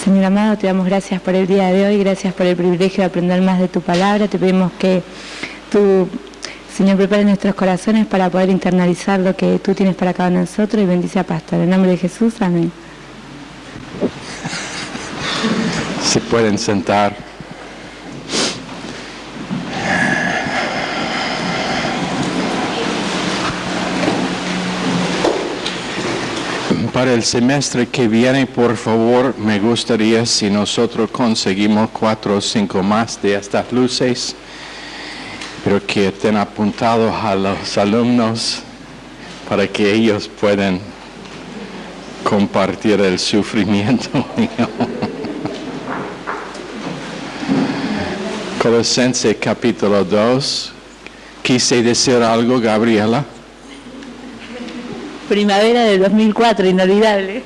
Señor amado, te damos gracias por el día de hoy, gracias por el privilegio de aprender más de tu palabra. Te pedimos que tú, Señor, prepare nuestros corazones para poder internalizar lo que tú tienes para cada uno de nosotros y bendice a Pastor. En nombre de Jesús, amén. Se pueden sentar. Para el semestre que viene, por favor, me gustaría si nosotros conseguimos 4 o 5 más de estas luces, pero que estén apuntados a los alumnos para que ellos puedan compartir el sufrimiento mío. Colosenses capítulo 2. Quise decir algo, Gabriela. Primavera del 2004, inolvidable.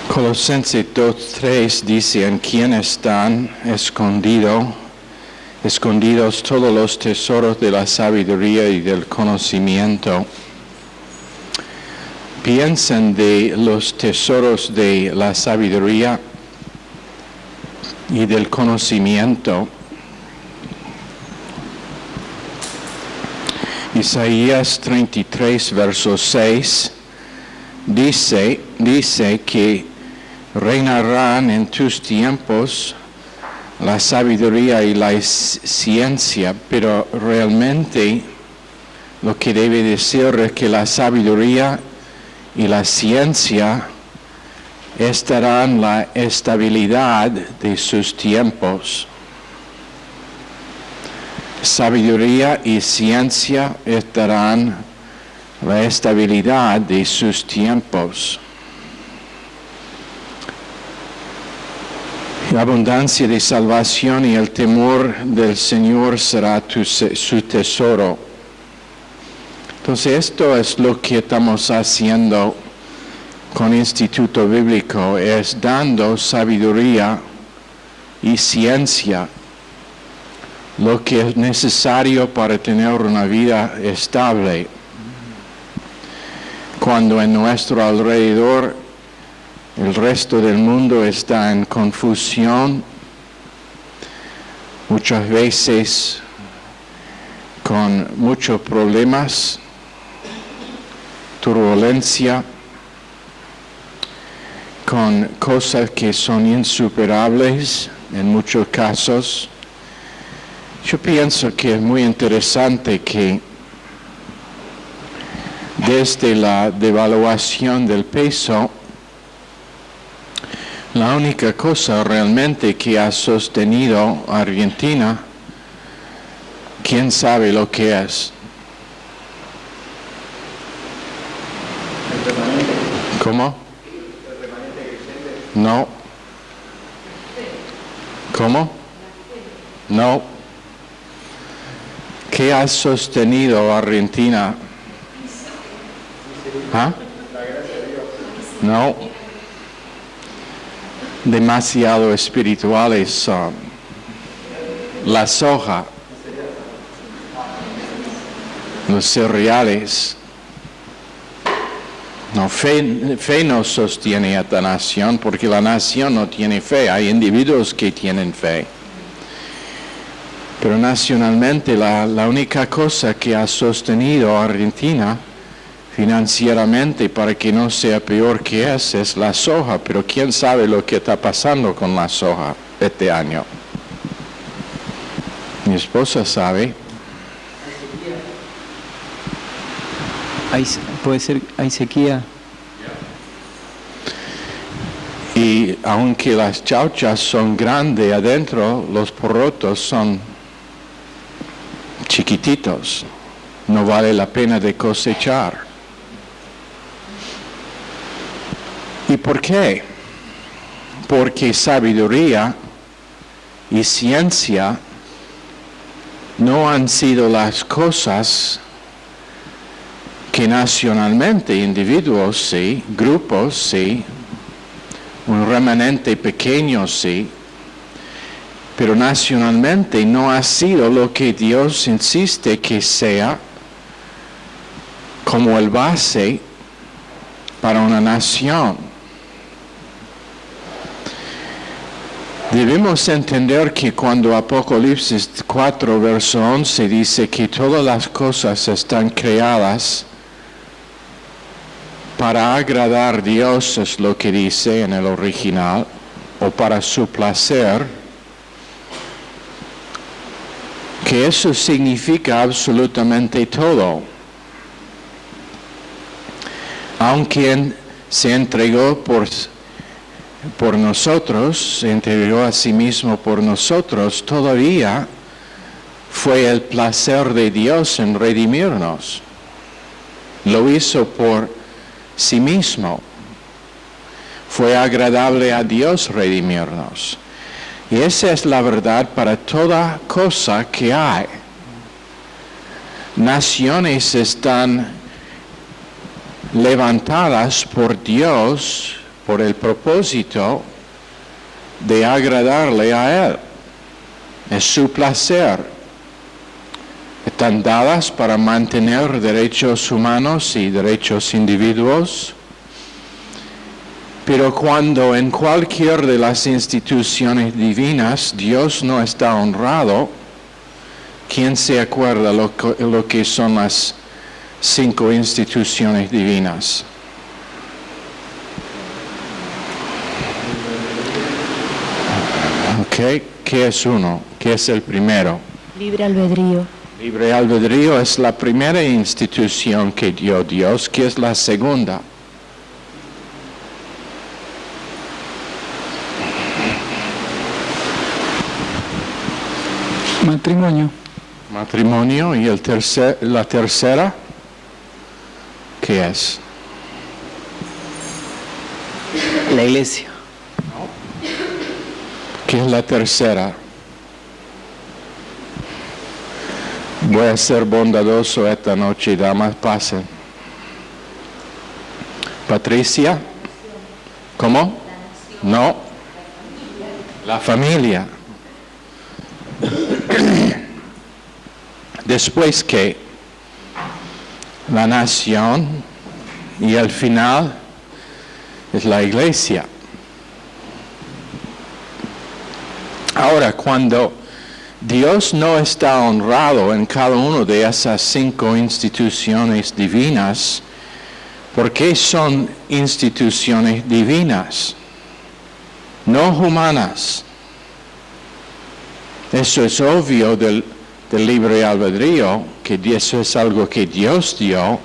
Colosenses 2:3 dice: en quien están escondidos todos los tesoros de la sabiduría y del conocimiento. Piensen de los tesoros de la sabiduría y del conocimiento. Isaías 33, verso 6, dice que reinarán en tus tiempos la sabiduría y la ciencia, pero realmente lo que debe decir es que la sabiduría y la ciencia estarán en la estabilidad de sus tiempos. Sabiduría y ciencia estarán en la estabilidad de sus tiempos. La abundancia de salvación y el temor del Señor será su tesoro. Entonces esto es lo que estamos haciendo con Instituto Bíblico, es dando sabiduría y ciencia, lo que es necesario para tener una vida estable. Cuando en nuestro alrededor el resto del mundo está en confusión, muchas veces con muchos problemas, turbulencia, con cosas que son insuperables en muchos casos. Yo pienso que es muy interesante que desde la devaluación del peso, la única cosa realmente que ha sostenido a Argentina, ¿quién sabe lo que es? ¿Cómo? No. ¿Cómo? No. ¿Qué ha sostenido a Argentina? ¿Ah? No. Demasiado espirituales son. La soja, los cereales. No, fe no sostiene a esta nación porque la nación no tiene fe. Hay individuos que tienen fe. Pero nacionalmente la única cosa que ha sostenido a Argentina financieramente para que no sea peor que es la soja. Pero quién sabe lo que está pasando con la soja este año. Mi esposa sabe. Puede ser, hay sequía. Y aunque las chauchas son grandes adentro, los porotos son chiquititos. No vale la pena de cosechar. ¿Y por qué? Porque sabiduría y ciencia no han sido las cosas que nacionalmente individuos sí, grupos sí, un remanente pequeño, sí, pero nacionalmente no ha sido lo que Dios insiste que sea como el base para una nación. Debemos entender que cuando Apocalipsis 4, verso 11 dice que todas las cosas están creadas para agradar a Dios, es lo que dice en el original, o para su placer, que eso significa absolutamente todo. Aunque se entregó por nosotros, se entregó a sí mismo por nosotros, todavía fue el placer de Dios en redimirnos. Lo hizo por sí mismo. Fue agradable a Dios redimirnos. Y esa es la verdad para toda cosa que hay. Naciones están levantadas por Dios por el propósito de agradarle a Él. Es su placer. Están dadas para mantener derechos humanos y derechos individuos. Pero cuando en cualquier de las instituciones divinas Dios no está honrado, ¿quién se acuerda lo que son las 5 instituciones divinas? Okay. ¿Qué es uno? ¿Qué es el primero? Libre albedrío. Libre albedrío es la primera institución que dio Dios. ¿Qué es la segunda? Matrimonio. Matrimonio. ¿Y la tercera? ¿Qué es? La iglesia. ¿Qué es la tercera? Voy a ser bondadoso esta noche, damas, pasen. Patricia. ¿Cómo? No. La familia. Después que la nación y al final es la iglesia. Ahora, cuando Dios no está honrado en cada una de esas 5 instituciones divinas, ¿por qué son instituciones divinas? No humanas. Eso es obvio del libre albedrío, que eso es algo que Dios dio.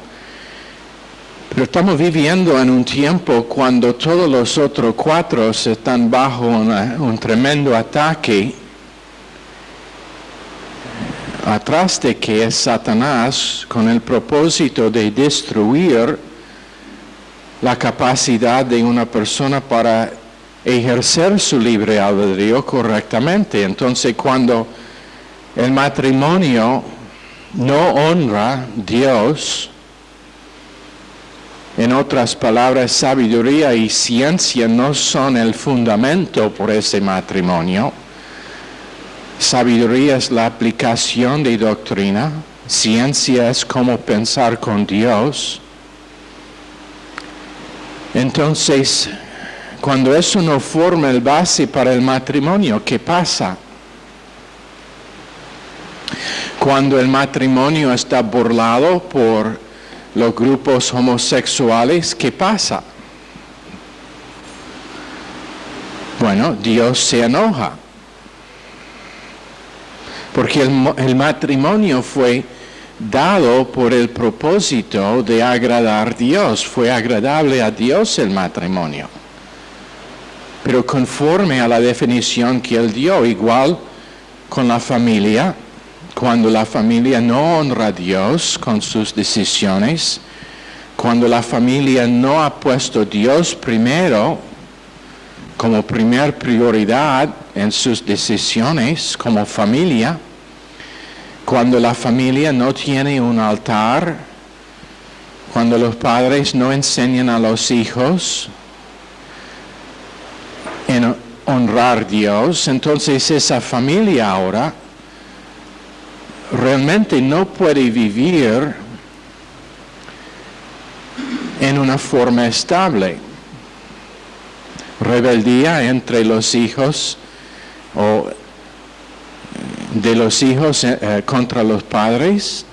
Pero estamos viviendo en un tiempo cuando todos los otros 4 están bajo un tremendo ataque, atrás de que es Satanás con el propósito de destruir la capacidad de una persona para ejercer su libre albedrío correctamente. Entonces, cuando el matrimonio no honra a Dios, en otras palabras, sabiduría y ciencia no son el fundamento por ese matrimonio. Sabiduría es la aplicación de doctrina, ciencia es cómo pensar con Dios. Entonces, cuando eso no forma el base para el matrimonio, ¿qué pasa? Cuando el matrimonio está burlado por los grupos homosexuales, ¿qué pasa? Bueno, Dios se enoja. Porque el matrimonio fue dado por el propósito de agradar a Dios. Fue agradable a Dios el matrimonio. Pero conforme a la definición que Él dio, igual con la familia, cuando la familia no honra a Dios con sus decisiones, cuando la familia no ha puesto a Dios primero como primer prioridad en sus decisiones como familia, cuando la familia no tiene un altar, cuando los padres no enseñan a los hijos honrar a Dios, entonces esa familia ahora realmente no puede vivir en una forma estable. Rebeldía entre los hijos o de los hijos contra los padres,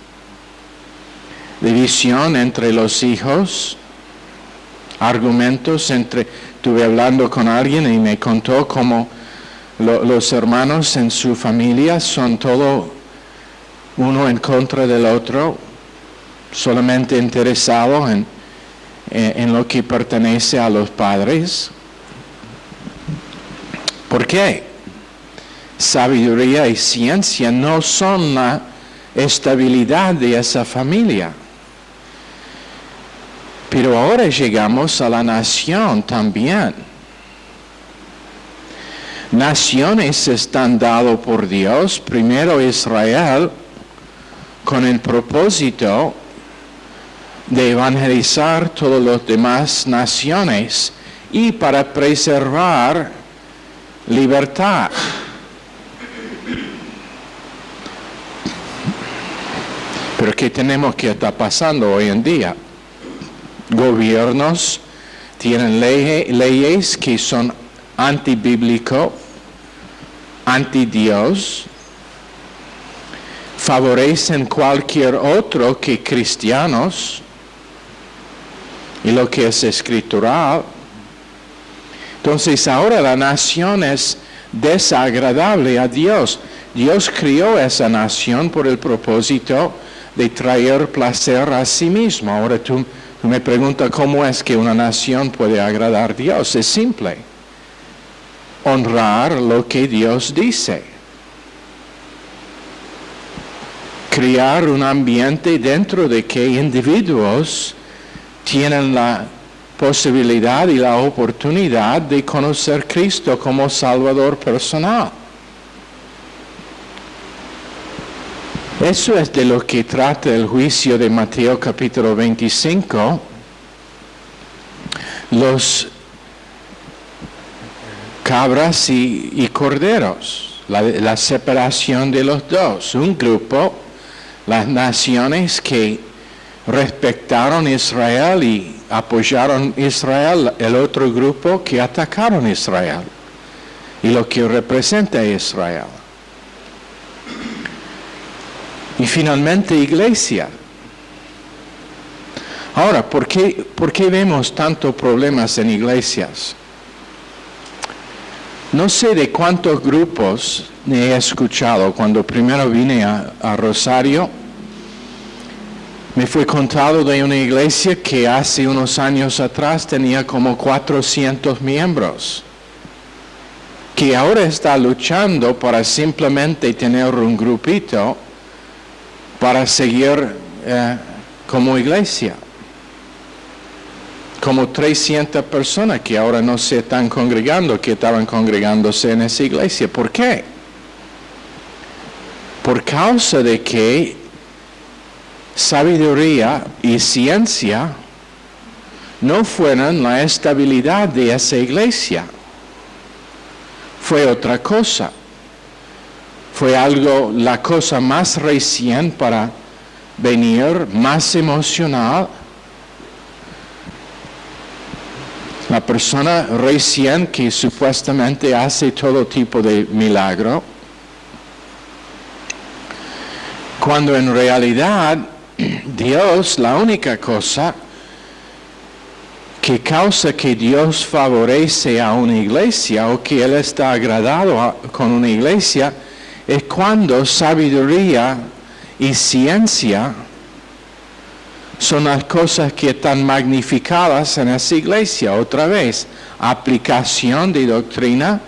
división entre los hijos, argumentos entre... Estuve hablando con alguien y me contó cómo los hermanos en su familia son todo uno en contra del otro, solamente interesados en lo que pertenece a los padres. ¿Por qué? Sabiduría y ciencia no son la estabilidad de esa familia. Pero ahora llegamos a la nación también. Naciones están dadas por Dios, primero Israel, con el propósito de evangelizar todas las demás naciones y para preservar libertad. Pero ¿qué tenemos que estar pasando hoy en día? Gobiernos tienen leyes que son antibíblico, anti-Dios, favorecen cualquier otro que cristianos y lo que es escritural. Entonces ahora la nación es desagradable a Dios. Dios crió esa nación por el propósito de traer placer a sí mismo. Ahora tú me preguntas cómo es que una nación puede agradar a Dios. Es simple. Honrar lo que Dios dice. Crear un ambiente dentro de que individuos tienen la posibilidad y la oportunidad de conocer a Cristo como Salvador personal. Eso es de lo que trata el juicio de Mateo capítulo 25. Los cabras y corderos, la separación de los dos. Un grupo, las naciones que respetaron a Israel y apoyaron a Israel, el otro grupo que atacaron a Israel y lo que representa a Israel. Y finalmente iglesia. Ahora, ¿por qué vemos tantos problemas en iglesias? No sé de cuántos grupos he escuchado. Cuando primero vine a Rosario, me fue contado de una iglesia que hace unos años atrás tenía como 400 miembros, que ahora está luchando para simplemente tener un grupito para seguir como iglesia. Como 300 personas que ahora no se están congregando, que estaban congregándose en esa iglesia. ¿Por qué? Por causa de que sabiduría y ciencia no fueron la estabilidad de esa iglesia. Fue otra cosa. Fue algo, la cosa más recién para venir, más emocional. La persona recién que supuestamente hace todo tipo de milagro, cuando en realidad Dios, la única cosa que causa que Dios favorece a una iglesia o que Él está agradado con una iglesia, es cuando sabiduría y ciencia son las cosas que están magnificadas en esa iglesia. Otra vez, aplicación de doctrina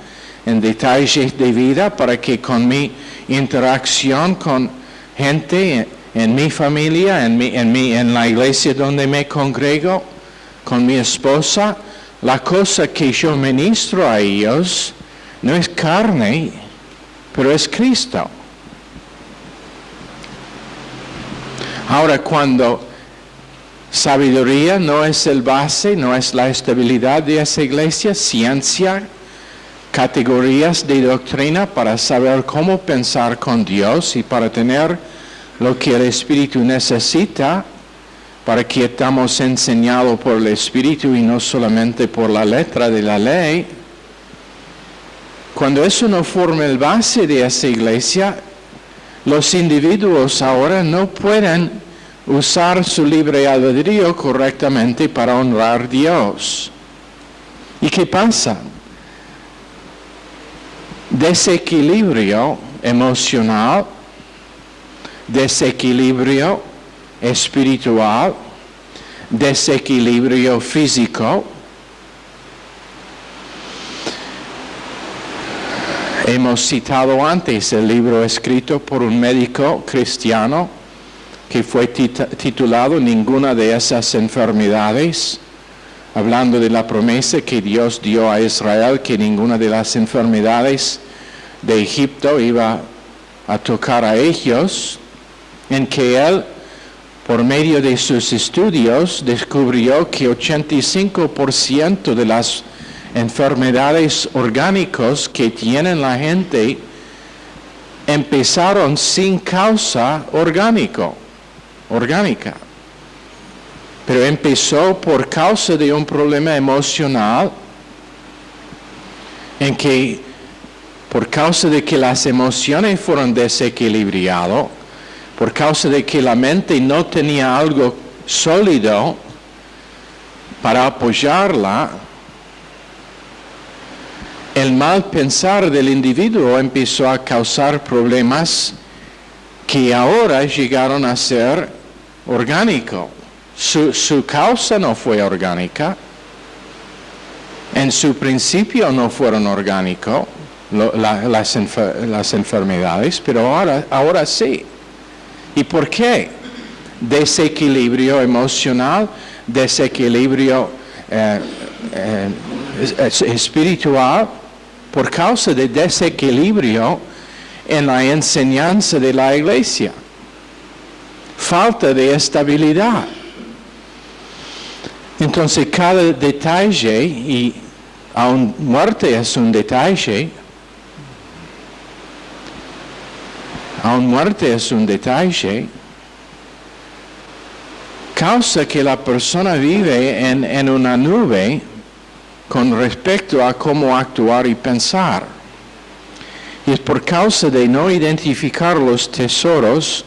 en detalles de vida para que con mi interacción con gente en mi familia, en la iglesia donde me congrego, con mi esposa, la cosa que yo ministro a ellos no es carne, pero es Cristo. Ahora, cuando sabiduría no es el base, no es la estabilidad de esa iglesia, ciencia categorías de doctrina para saber cómo pensar con Dios y para tener lo que el Espíritu necesita para que estamos enseñados por el Espíritu y no solamente por la letra de la ley. Cuando eso no forma el base de esa iglesia, los individuos ahora no pueden usar su libre albedrío correctamente para honrar a Dios. ¿Y qué pasa? Desequilibrio emocional, desequilibrio espiritual, desequilibrio físico. Hemos citado antes el libro escrito por un médico cristiano que fue titulado Ninguna de esas enfermedades, hablando de la promesa que Dios dio a Israel que ninguna de las enfermedades de Egipto iba a tocar a ellos, en que él, por medio de sus estudios, descubrió que 85% de las enfermedades orgánicas que tienen la gente empezaron sin causa orgánica, pero empezó por causa de un problema emocional en que por causa de que las emociones fueron desequilibradas, por causa de que la mente no tenía algo sólido para apoyarla, el mal pensar del individuo empezó a causar problemas que ahora llegaron a ser orgánicos. Su causa no fue orgánica, en su principio no fueron orgánicos las enfermedades, pero ahora sí. ¿Y por qué? Desequilibrio emocional, desequilibrio espiritual, por causa de desequilibrio en la enseñanza de la iglesia. Falta de estabilidad. Entonces cada detalle, y aun muerte es un detalle, causa que la persona vive en una nube con respecto a cómo actuar y pensar. Y es por causa de no identificar los tesoros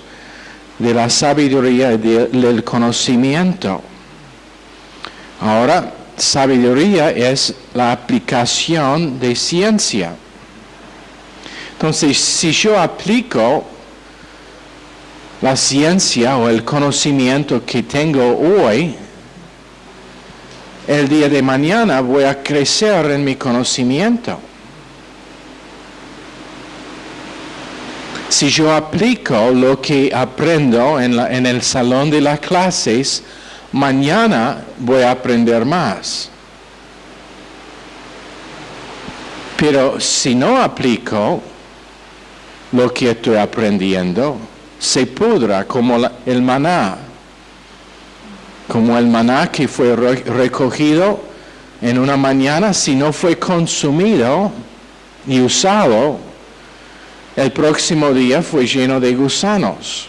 de la sabiduría y del conocimiento. Ahora, sabiduría es la aplicación de ciencia. Entonces, si yo aplico la ciencia o el conocimiento que tengo hoy, el día de mañana voy a crecer en mi conocimiento. Si yo aplico lo que aprendo en el salón de las clases, mañana voy a aprender más. Pero si no aplico lo que estoy aprendiendo, se pudra como el maná. Como el maná que fue recogido en una mañana, si no fue consumido y usado, el próximo día fue lleno de gusanos.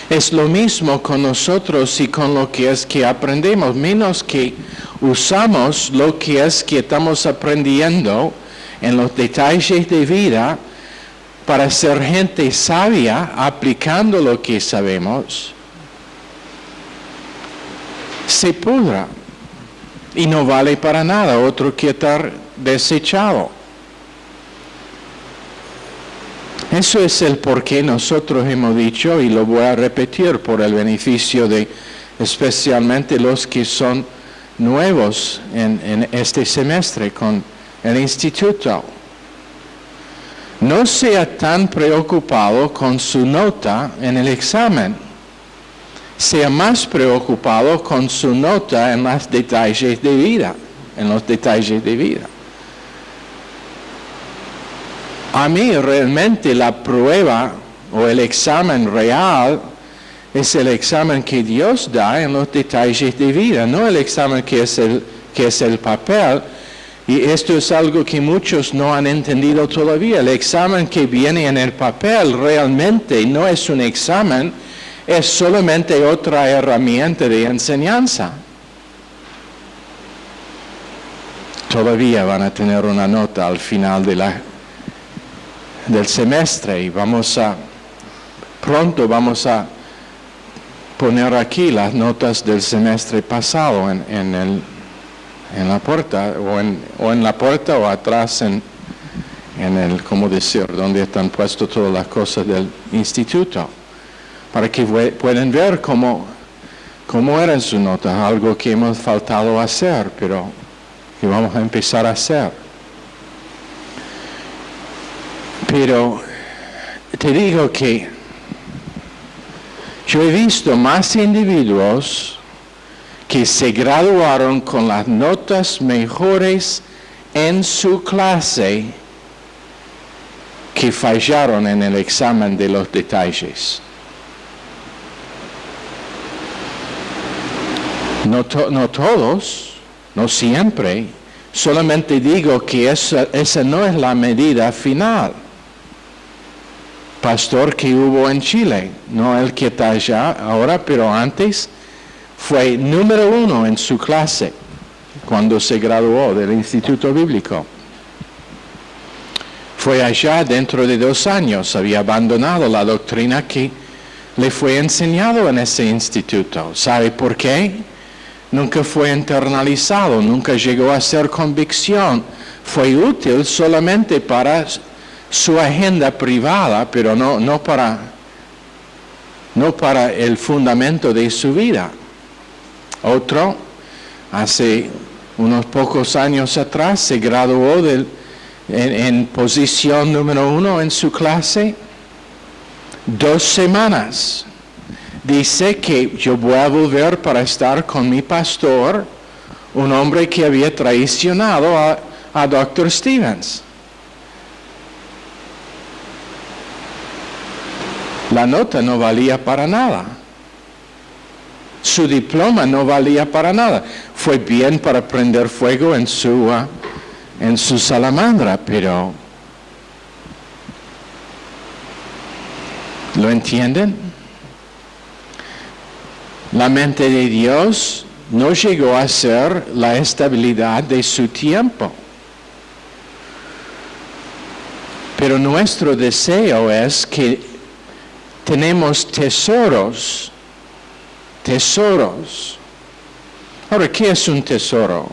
Es lo mismo con nosotros y con lo que es que aprendemos, menos que usamos lo que es que estamos aprendiendo en los detalles de vida para ser gente sabia aplicando lo que sabemos, se pudra y no vale para nada, otro que estar desechado. Eso es el por qué nosotros hemos dicho, y lo voy a repetir por el beneficio de especialmente los que son nuevos en este semestre con el instituto. No sea tan preocupado con su nota en el examen. Sea más preocupado con su nota en los detalles de vida. A mí realmente la prueba o el examen real es el examen que Dios da en los detalles de vida, no el examen que es el papel, Y esto es algo que muchos no han entendido todavía. El examen que viene en el papel realmente no es un examen, es solamente otra herramienta de enseñanza. Todavía van a tener una nota al final del semestre y pronto vamos a poner aquí las notas del semestre pasado en la puerta o en la puerta o atrás en el, ¿cómo decir?, donde están puestas todas las cosas del instituto, para que puedan ver cómo eran sus notas, algo que hemos faltado hacer, pero que vamos a empezar a hacer. Pero te digo que yo he visto más individuos que se graduaron con las notas mejores en su clase que fallaron en el examen de los detalles. No todos, no siempre, solamente digo que esa no es la medida final. Pastor que hubo en Chile, no el que está allá ahora, pero antes fue número 1 en su clase cuando se graduó del Instituto Bíblico. Fue allá dentro de 2 años, había abandonado la doctrina que le fue enseñado en ese instituto. ¿Sabe por qué? Nunca fue internalizado, nunca llegó a ser convicción. Fue útil solamente para su agenda privada, pero no para el fundamento de su vida. Otro, hace unos pocos años atrás, se graduó en posición número 1 en su clase. 2 semanas. Dice que yo voy a volver para estar con mi pastor, un hombre que había traicionado a Dr. Stevens. La nota no valía para nada. Su diploma no valía para nada. Fue bien para prender fuego en su salamandra, pero ¿lo entienden? La mente de Dios no llegó a ser la estabilidad de su tiempo. Pero nuestro deseo es que tenemos tesoros. Ahora, ¿qué es un tesoro?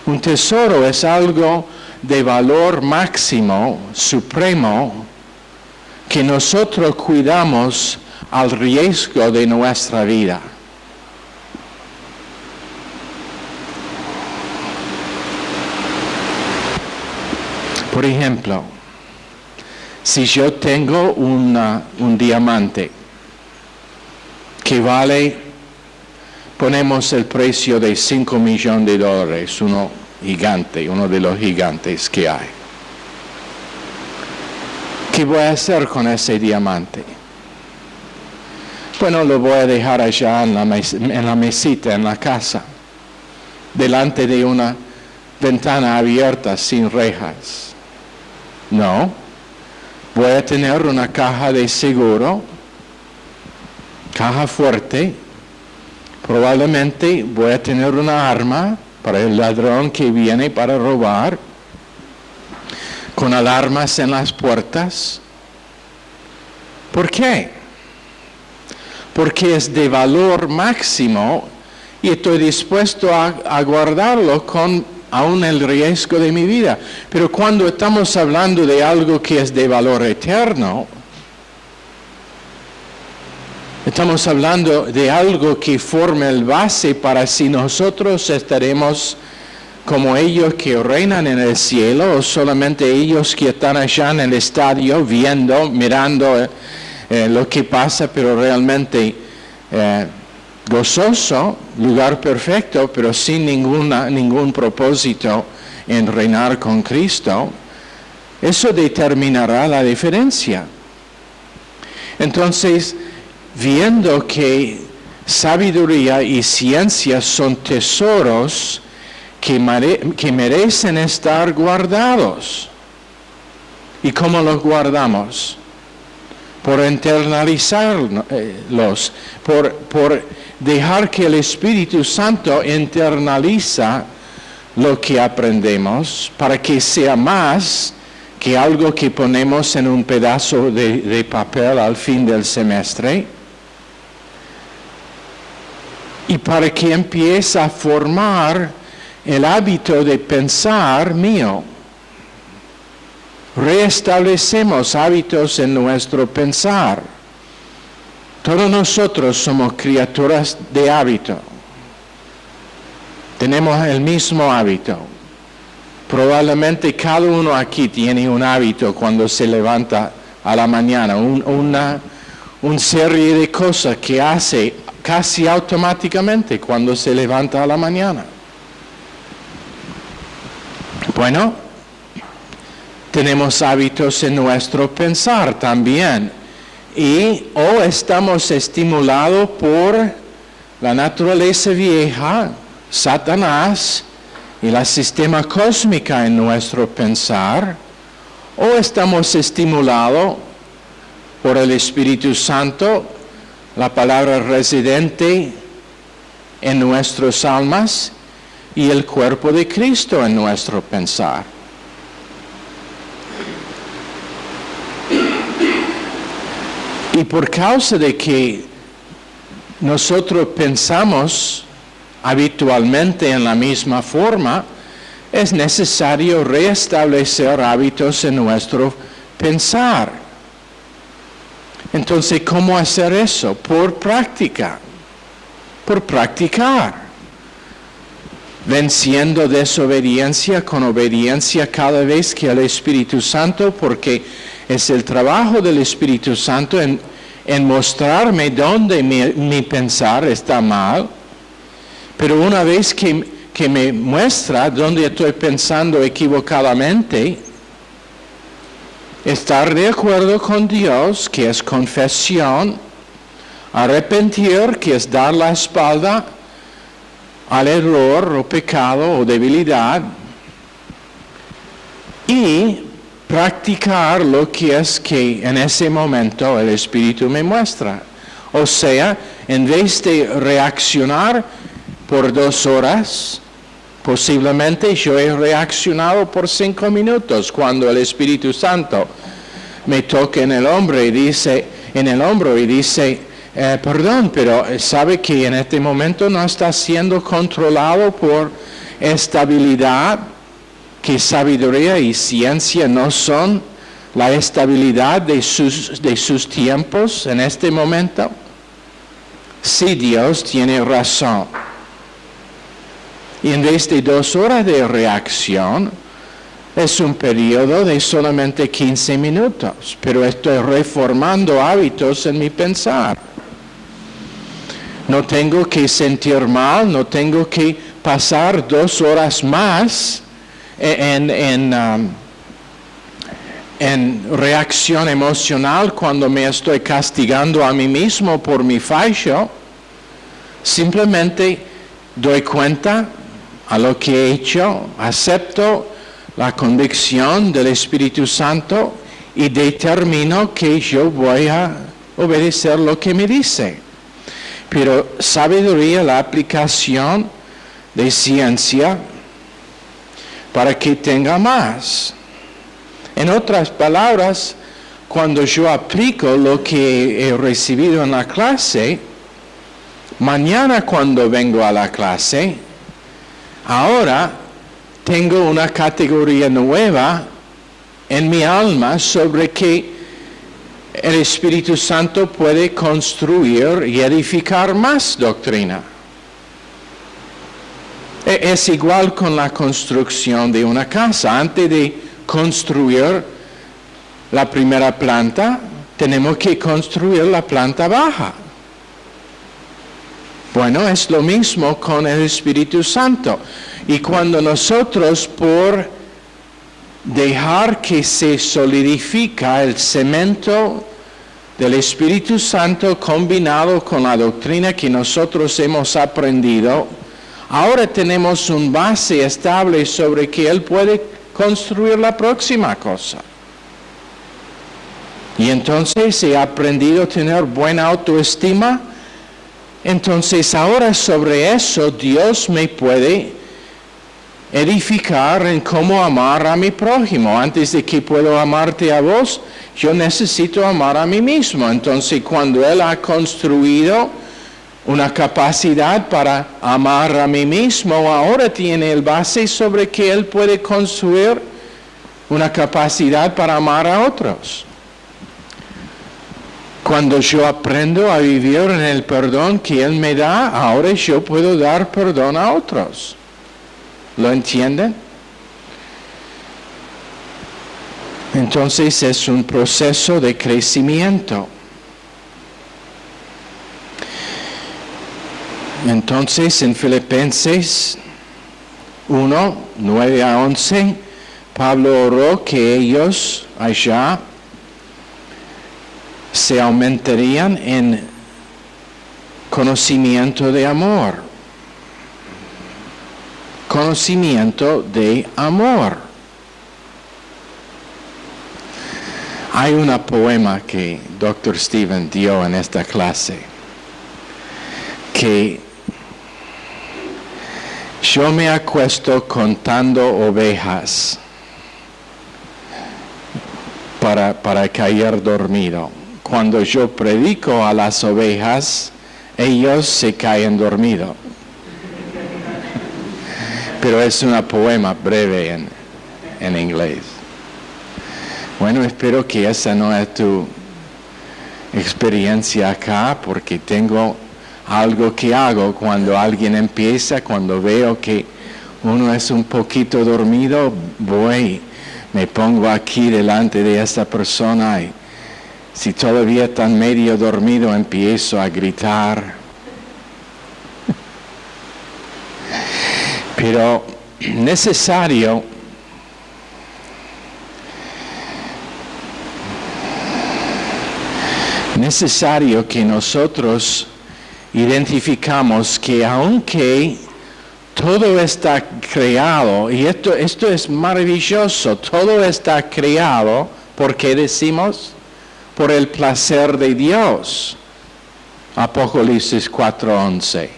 Un tesoro es algo de valor máximo, supremo, que nosotros cuidamos al riesgo de nuestra vida. Por ejemplo, si yo tengo un diamante que vale, ponemos el precio de $5 millones, uno gigante, uno de los gigantes que hay. ¿Qué voy a hacer con ese diamante? Bueno, lo voy a dejar allá en la mesita, en la casa, delante de una ventana abierta sin rejas. No, voy a tener una caja de seguro, caja fuerte. Probablemente voy a tener una arma para el ladrón que viene para robar, con alarmas en las puertas. ¿Por qué? Porque es de valor máximo y estoy dispuesto a guardarlo con aún el riesgo de mi vida. Pero cuando estamos hablando de algo que es de valor eterno, estamos hablando de algo que forma el base para si nosotros estaremos como ellos que reinan en el cielo o solamente ellos que están allá en el estadio viendo, mirando lo que pasa, pero realmente gozoso, lugar perfecto, pero sin ningún propósito en reinar con Cristo. Eso determinará la diferencia. Entonces, viendo que sabiduría y ciencia son tesoros que merecen estar guardados. ¿Y cómo los guardamos? Por internalizarlos, por dejar que el Espíritu Santo internaliza lo que aprendemos para que sea más que algo que ponemos en un pedazo de papel al fin del semestre, y para que empiece a formar el hábito de pensar mío. Restablecemos hábitos en nuestro pensar. Todos nosotros somos criaturas de hábito. Tenemos el mismo hábito. Probablemente cada uno aquí tiene un hábito cuando se levanta a la mañana, una serie de cosas que hace casi automáticamente cuando se levanta a la mañana. Bueno, tenemos hábitos en nuestro pensar también, y o estamos estimulados por la naturaleza vieja, Satanás y la sistema cósmica en nuestro pensar, o estamos estimulados por el Espíritu Santo, la palabra residente en nuestras almas y el cuerpo de Cristo en nuestro pensar. Y por causa de que nosotros pensamos habitualmente en la misma forma, es necesario restablecer hábitos en nuestro pensar. Entonces, ¿cómo hacer eso? Por práctica, por practicar, venciendo desobediencia con obediencia cada vez que el Espíritu Santo, porque es el trabajo del Espíritu Santo en mostrarme dónde mi pensar está mal, pero una vez que me muestra dónde estoy pensando equivocadamente, estar de acuerdo con Dios, que es confesión, arrepentir, que es dar la espalda al error o pecado o debilidad, y practicar lo que es que en ese momento el Espíritu me muestra. O sea, en vez de reaccionar por 2 horas, posiblemente yo he reaccionado por 5 minutos cuando el Espíritu Santo me toca en el hombro y dice, perdón, pero sabe que en este momento no está siendo controlado por estabilidad, que sabiduría y ciencia no son la estabilidad de sus tiempos en este momento. Sí, Dios tiene razón. Y en vez de 2 horas de reacción, es un periodo de solamente 15 minutos, pero estoy reformando hábitos en mi pensar. No tengo que sentir mal, no tengo que pasar 2 horas más en reacción emocional cuando me estoy castigando a mí mismo por mi fallo. Simplemente doy cuenta a lo que he hecho, acepto la convicción del Espíritu Santo y determino que yo voy a obedecer lo que me dice. Pero sabiduría, la aplicación de ciencia para que tenga más. En otras palabras, cuando yo aplico lo que he recibido en la clase, mañana cuando vengo a la clase, ahora tengo una categoría nueva en mi alma sobre que el Espíritu Santo puede construir y edificar más doctrina. Es igual con la construcción de una casa. Antes de construir la primera planta, tenemos que construir la planta baja. Bueno, es lo mismo con el Espíritu Santo. Y cuando nosotros, por dejar que se solidifica el cemento del Espíritu Santo combinado con la doctrina que nosotros hemos aprendido, ahora tenemos un base estable sobre que Él puede construir la próxima cosa. Y entonces he aprendido a tener buena autoestima. Entonces ahora sobre eso Dios me puede edificar en cómo amar a mi prójimo. Antes de que puedo amarte a vos, yo necesito amar a mí mismo. Entonces cuando Él ha construido una capacidad para amar a mí mismo, ahora tiene el base sobre que Él puede construir una capacidad para amar a otros. Cuando yo aprendo a vivir en el perdón que Él me da, ahora yo puedo dar perdón a otros. ¿Lo entienden? Entonces es un proceso de crecimiento. Entonces en Filipenses 1, 9 a 11, Pablo oró que ellos allá se aumentarían en conocimiento de amor. Conocimiento de amor. Hay un poema que Dr. Stephen dio en esta clase, que yo me acuesto contando ovejas para caer dormido. Cuando yo predico a las ovejas, ellos se caen dormidos. Pero es un poema breve en inglés. Bueno, espero que esa no es tu experiencia acá, porque tengo algo que hago cuando alguien empieza, cuando veo que uno es un poquito dormido, me pongo aquí delante de esta persona y si todavía están medio dormido, empiezo a gritar. Pero necesario que nosotros identificamos que aunque todo está creado, y esto es maravilloso, todo está creado, ¿por qué decimos? Por el placer de Dios. Apocalipsis 4:11.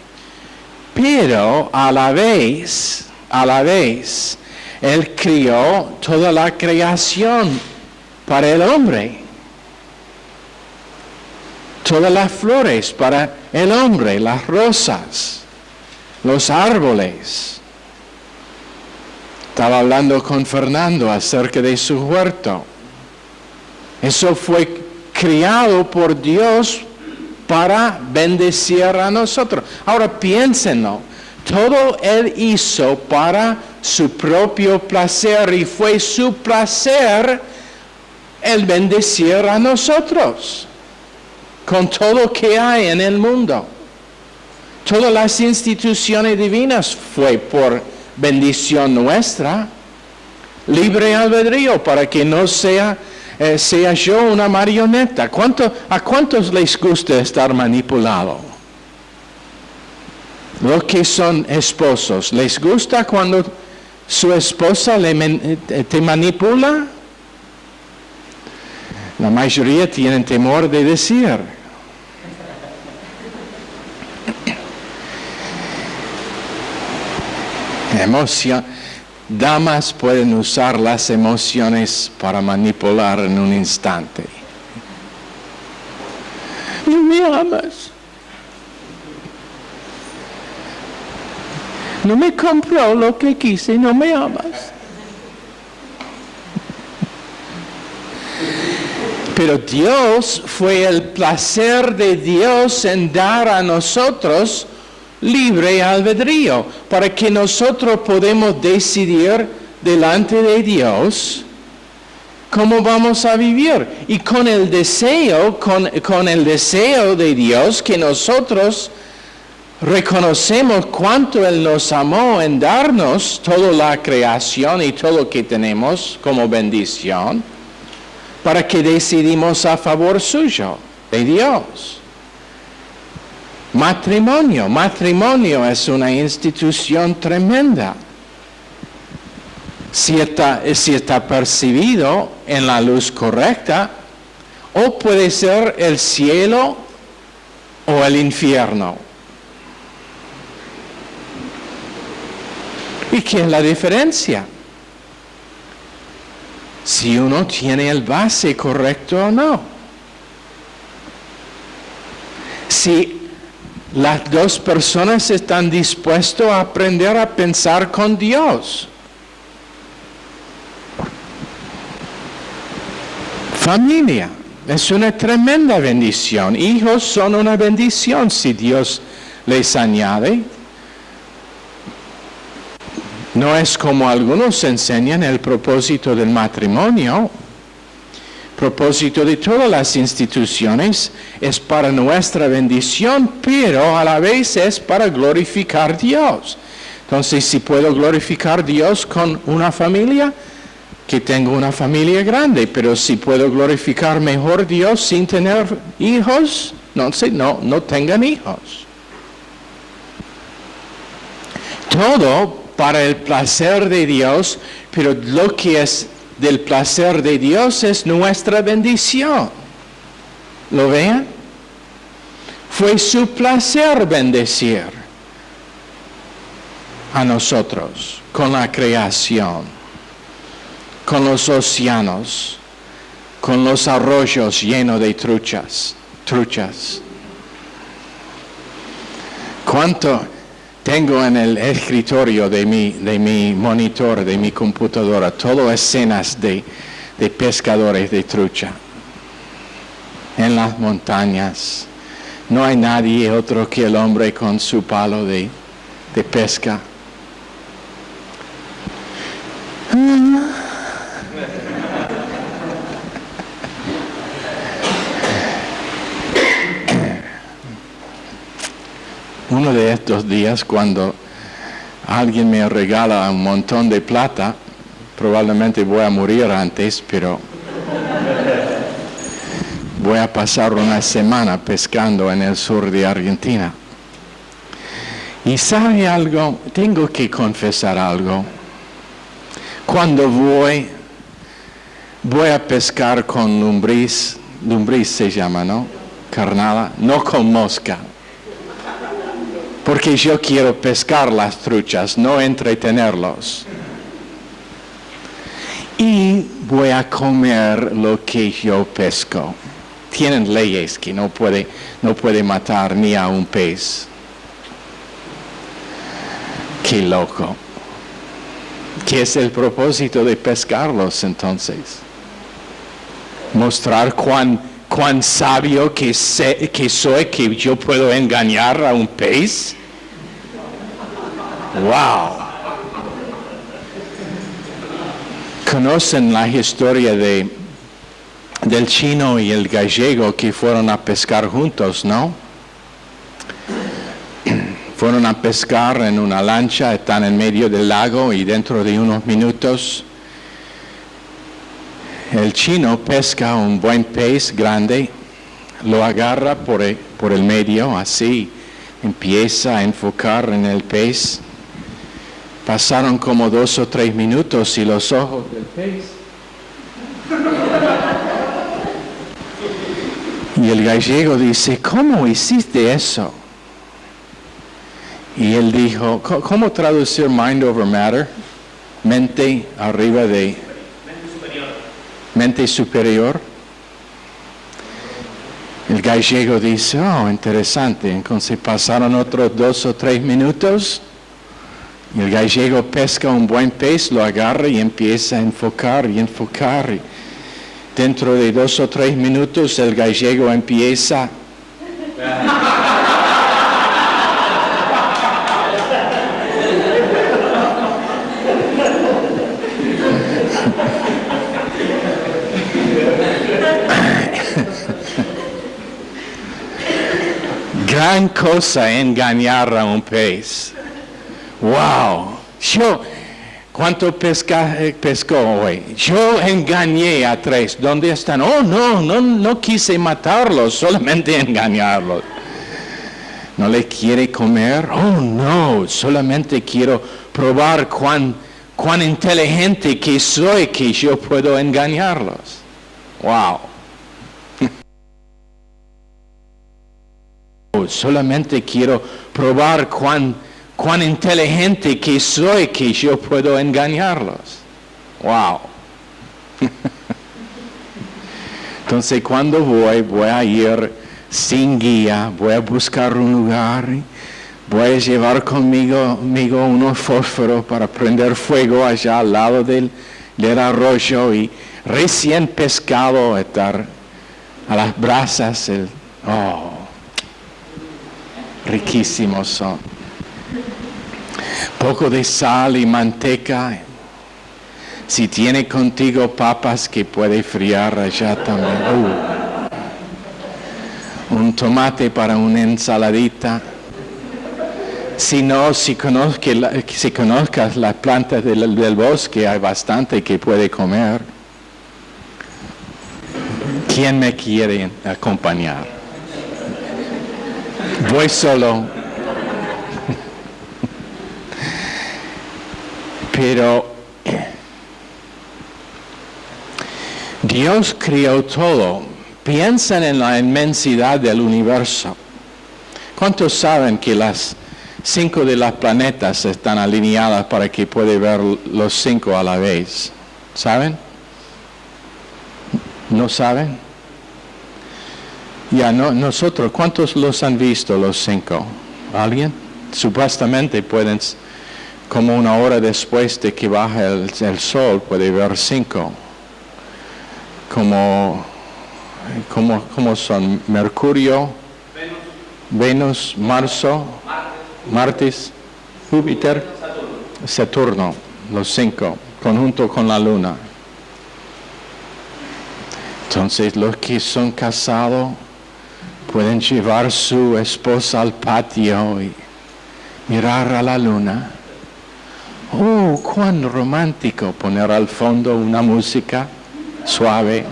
Pero a la vez, Él crió toda la creación para el hombre. Todas las flores para el hombre, las rosas, los árboles. Estaba hablando con Fernando acerca de su huerto. Eso fue criado por Dios para bendecir a nosotros. Ahora piénsenlo, todo Él hizo para su propio placer y fue su placer el bendecir a nosotros con todo que hay en el mundo. Todas las instituciones divinas fue por bendición nuestra, libre albedrío para que no sea yo una marioneta. ¿A cuántos les gusta estar manipulado? Los que son esposos, ¿les gusta cuando su esposa te manipula? La mayoría tienen temor de decir. Emoción. Damas pueden usar las emociones para manipular en un instante. No me amas. No me compró lo que quise, no me amas. Pero Dios, fue el placer de Dios en dar a nosotros libre albedrío, para que nosotros podamos decidir delante de Dios cómo vamos a vivir. Y con el deseo, con el deseo de Dios, que nosotros reconocemos cuánto Él nos amó en darnos toda la creación y todo lo que tenemos como bendición, para que decidimos a favor suyo, de Dios. Matrimonio es una institución tremenda. Si está percibido en la luz correcta, o puede ser el cielo o el infierno. ¿Y qué es la diferencia? Si uno tiene el base correcto o no. Si las dos personas están dispuestas a aprender a pensar con Dios. Familia es una tremenda bendición. Hijos son una bendición si Dios les añade. No es como algunos enseñan el propósito del matrimonio. Propósito de todas las instituciones es para nuestra bendición, pero a la vez es para glorificar a Dios. Entonces, si puedo glorificar a Dios con una familia, que tengo una familia grande, pero si puedo glorificar mejor a Dios sin tener hijos, no tengan hijos. Todo para el placer de Dios, pero lo que es del placer de Dios es nuestra bendición. ¿Lo ven? Fue su placer bendecir a nosotros con la creación, con los océanos, con los arroyos llenos de truchas. ¿Cuánto tengo en el escritorio de mi monitor, de mi computadora, todas escenas de pescadores de trucha? En las montañas. No hay nadie otro que el hombre con su palo de pesca. Uno de estos días, cuando alguien me regala un montón de plata, probablemente voy a morir antes, pero voy a pasar una semana pescando en el sur de Argentina. Y ¿sabe algo? Tengo que confesar algo. Cuando voy a pescar con lombriz se llama, ¿no? Carnada, no con mosca. Porque yo quiero pescar las truchas, no entretenerlos. Y voy a comer lo que yo pesco. Tienen leyes que no puede matar ni a un pez. Qué loco. ¿Qué es el propósito de pescarlos entonces? Mostrar cuán sabio que soy, que yo puedo engañar a un pez. ¡Wow! Conocen la historia del chino y el gallego que fueron a pescar juntos, ¿no? Fueron a pescar en una lancha, están en medio del lago y dentro de unos minutos el chino pesca un buen pez grande, lo agarra por el medio, así empieza a enfocar en el pez. Pasaron como 2 o 3 minutos y los ojos del pez. Y el gallego dice, ¿cómo hiciste eso? Y él dijo, ¿cómo traducir mind over matter? Mente arriba de... Mente superior. El gallego dice, oh, interesante. Entonces pasaron otros 2 o 3 minutos. Y el gallego pesca un buen pez, lo agarra y empieza a enfocar y enfocar. Y dentro de 2 o 3 minutos el gallego empieza... Gran cosa engañar a un pez. ¡Wow! ¿Cuánto pescó hoy? Yo engañé a 3. ¿Dónde están? Oh, no quise matarlos, solamente engañarlos. ¿No le quiere comer? Oh, no, solamente quiero probar cuán inteligente que soy, que yo puedo engañarlos. Wow. Oh, solamente quiero probar cuán inteligente que soy, que yo puedo engañarlos. Wow. Entonces cuando voy a ir sin guía, voy a buscar un lugar, voy a llevar conmigo unos fósforos para prender fuego allá al lado del arroyo, y recién pescado estar a las brasas, riquísimos son. Poco de sal y manteca. Si tiene contigo papas que puede friar allá también. Un tomate para una ensaladita. Si conozcas las plantas del bosque, hay bastante que puede comer. ¿Quién me quiere acompañar? Voy solo. Pero Dios creó todo. Piensen en la inmensidad del universo. ¿Cuántos saben que las 5 de los planetas están alineadas para que pueda ver los 5 a la vez? ¿Saben? ¿No saben? Ya, no, nosotros, ¿cuántos los han visto los 5? ¿Alguien? Supuestamente pueden, como una hora después de que baja el sol, puede ver 5. Como son Mercurio, Venus, Marte, Júpiter, Saturno, los 5, conjunto con la Luna. Entonces los que son casados pueden llevar su esposa al patio y mirar a la Luna. Oh, cuán romántico poner al fondo una música suave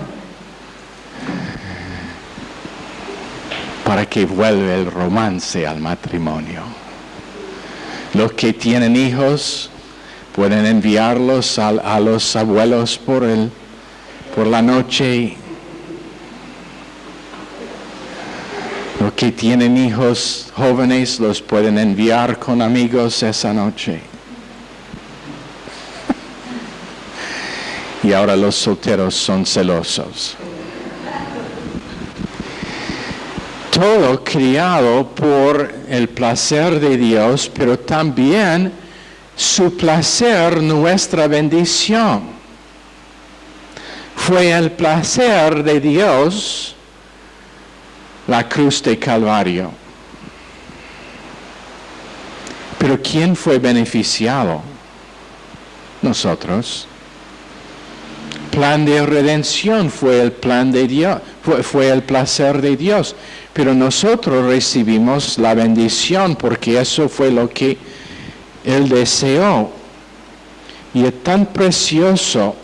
para que vuelva el romance al matrimonio. Los que tienen hijos pueden enviarlos a los abuelos por la noche. Los que tienen hijos jóvenes los pueden enviar con amigos esa noche. Y ahora los solteros son celosos. Todo criado por el placer de Dios, pero también su placer, nuestra bendición. Fue el placer de Dios la cruz de Calvario. Pero ¿quién fue beneficiado? Nosotros. Plan de redención fue el plan de Dios, fue el placer de Dios, pero nosotros recibimos la bendición porque eso fue lo que Él deseó. Y es tan precioso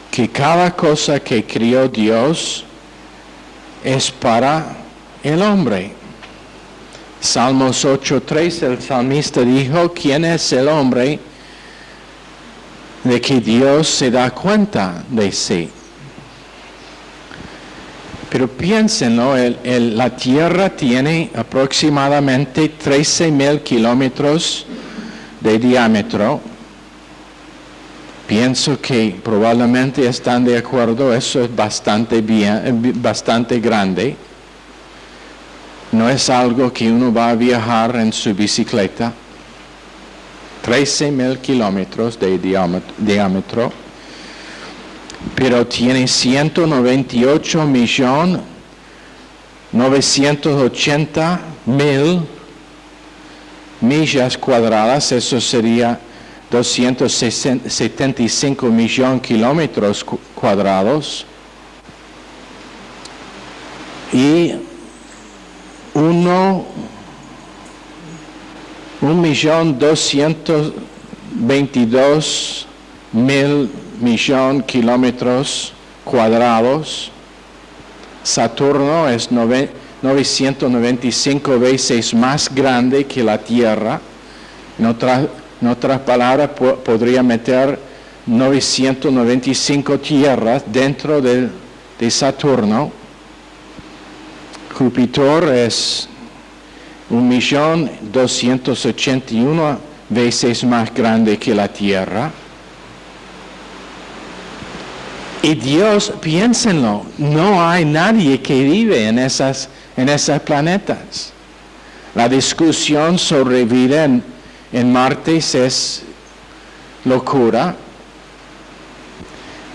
que cada cosa que crió Dios es para el hombre. Salmos 8:3, el salmista dijo, ¿quién es el hombre de que Dios se da cuenta de sí? Pero piénsenlo, la Tierra tiene aproximadamente 13,000 kilómetros de diámetro. Pienso que probablemente están de acuerdo, eso es bastante grande. No es algo que uno va a viajar en su bicicleta. 13,000 kilómetros de diámetro, pero tiene 198,980,000 millas cuadradas, eso sería 275 millones de kilómetros cuadrados, y 1,222,000 millones de kilómetros cuadrados. Saturno es 995 veces más grande que la Tierra. En otras palabras, podría meter 995 tierras dentro de Saturno. Júpiter es 1.281 veces más grande que la Tierra. Y Dios, piénsenlo, no hay nadie que vive en esos planetas. La discusión sobre vida en Marte es locura.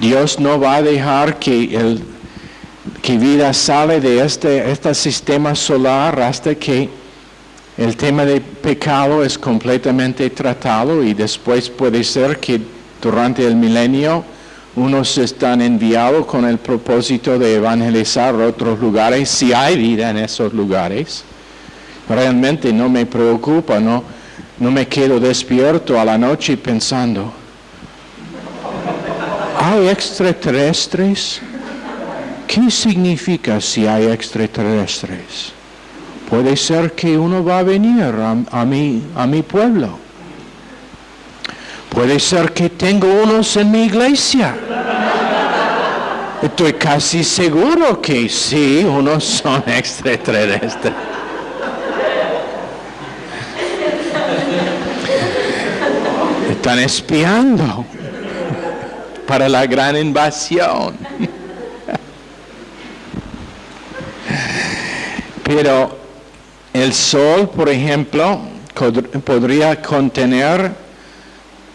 Dios no va a dejar que vida sale de este sistema solar hasta que el tema de pecado es completamente tratado, y después puede ser que durante el milenio unos están enviados con el propósito de evangelizar otros lugares, si hay vida en esos lugares. Realmente no me preocupa, no me quedo despierto a la noche pensando, ¿hay extraterrestres? ¿Qué significa si hay extraterrestres? Puede ser que uno va a venir a mi pueblo. Puede ser que tengo unos en mi iglesia. Estoy casi seguro que sí, unos son extraterrestres. Están espiando para la gran invasión. Pero el Sol, por ejemplo, podría contener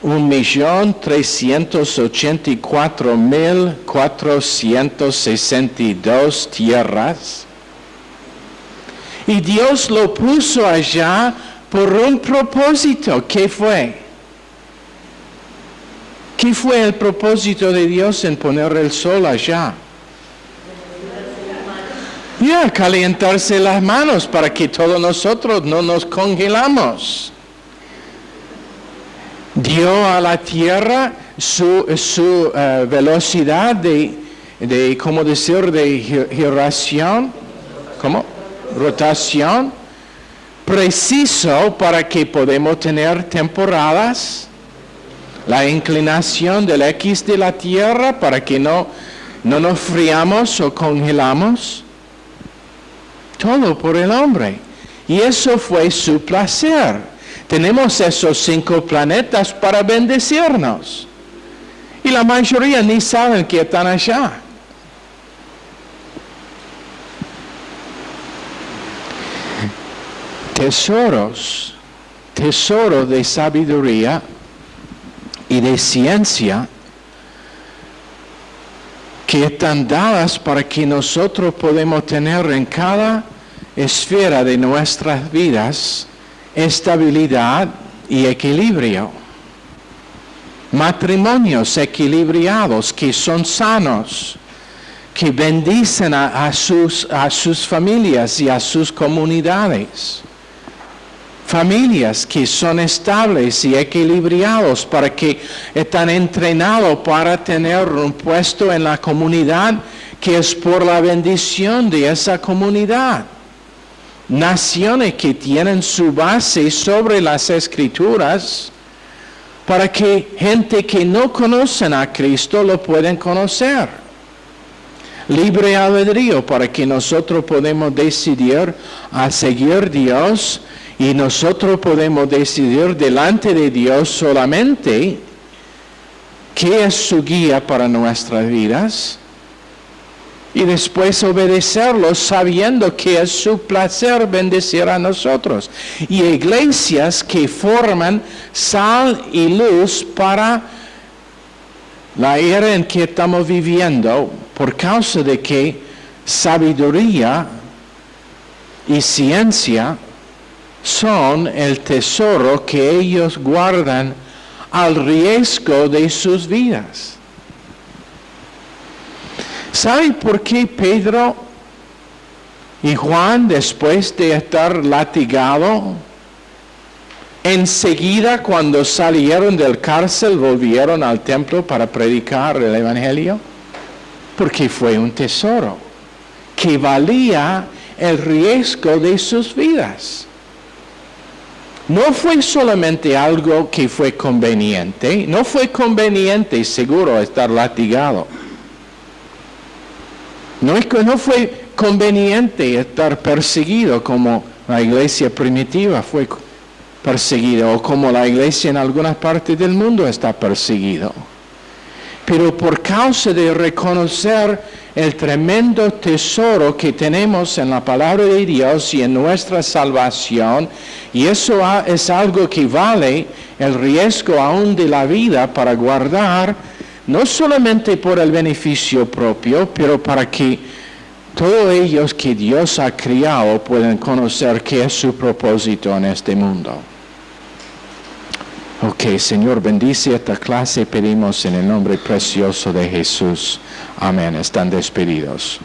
1.384.462 tierras. Y Dios lo puso allá por un propósito. ¿Qué fue? ¿Qué fue el propósito de Dios en poner el sol allá? Calentarse las manos para que todos nosotros no nos congelamos. Dio a la tierra su velocidad de ¿cómo decir? De giración, ¿cómo? Rotación, preciso para que podamos tener temporadas. La inclinación del X de la tierra para que no nos friamos o congelamos. Todo por el hombre. Y eso fue su placer. Tenemos esos 5 planetas para bendecirnos. Y la mayoría ni saben que están allá. Tesoros de sabiduría y de ciencia que están dadas para que nosotros podamos tener en cada esfera de nuestras vidas estabilidad y equilibrio. Matrimonios equilibrados que son sanos, que bendicen a sus familias y a sus comunidades. Familias que son estables y equilibrados para que están entrenados para tener un puesto en la comunidad que es por la bendición de esa comunidad. Naciones que tienen su base sobre las Escrituras para que gente que no conocen a Cristo lo puedan conocer. Libre albedrío para que nosotros podamos decidir a seguir a Dios. Y nosotros podemos decidir delante de Dios solamente qué es su guía para nuestras vidas. Y después obedecerlo sabiendo que es su placer bendecir a nosotros. Y iglesias que forman sal y luz para la era en que estamos viviendo, por causa de que sabiduría y ciencia son el tesoro que ellos guardan al riesgo de sus vidas. ¿Sabe por qué Pedro y Juan, después de estar latigado, enseguida cuando salieron del cárcel volvieron al templo para predicar el evangelio? Porque fue un tesoro que valía el riesgo de sus vidas. No fue solamente algo que fue conveniente, no fue conveniente seguro estar latigado. No fue conveniente estar perseguido como la iglesia primitiva fue perseguida o como la iglesia en algunas partes del mundo está perseguido. Pero por causa de reconocer el tremendo tesoro que tenemos en la palabra de Dios y en nuestra salvación, y eso es algo que vale el riesgo aún de la vida para guardar, no solamente por el beneficio propio, pero para que todos ellos que Dios ha criado puedan conocer qué es su propósito en este mundo. Ok, Señor, bendice esta clase, pedimos en el nombre precioso de Jesús. Amén. Están despedidos.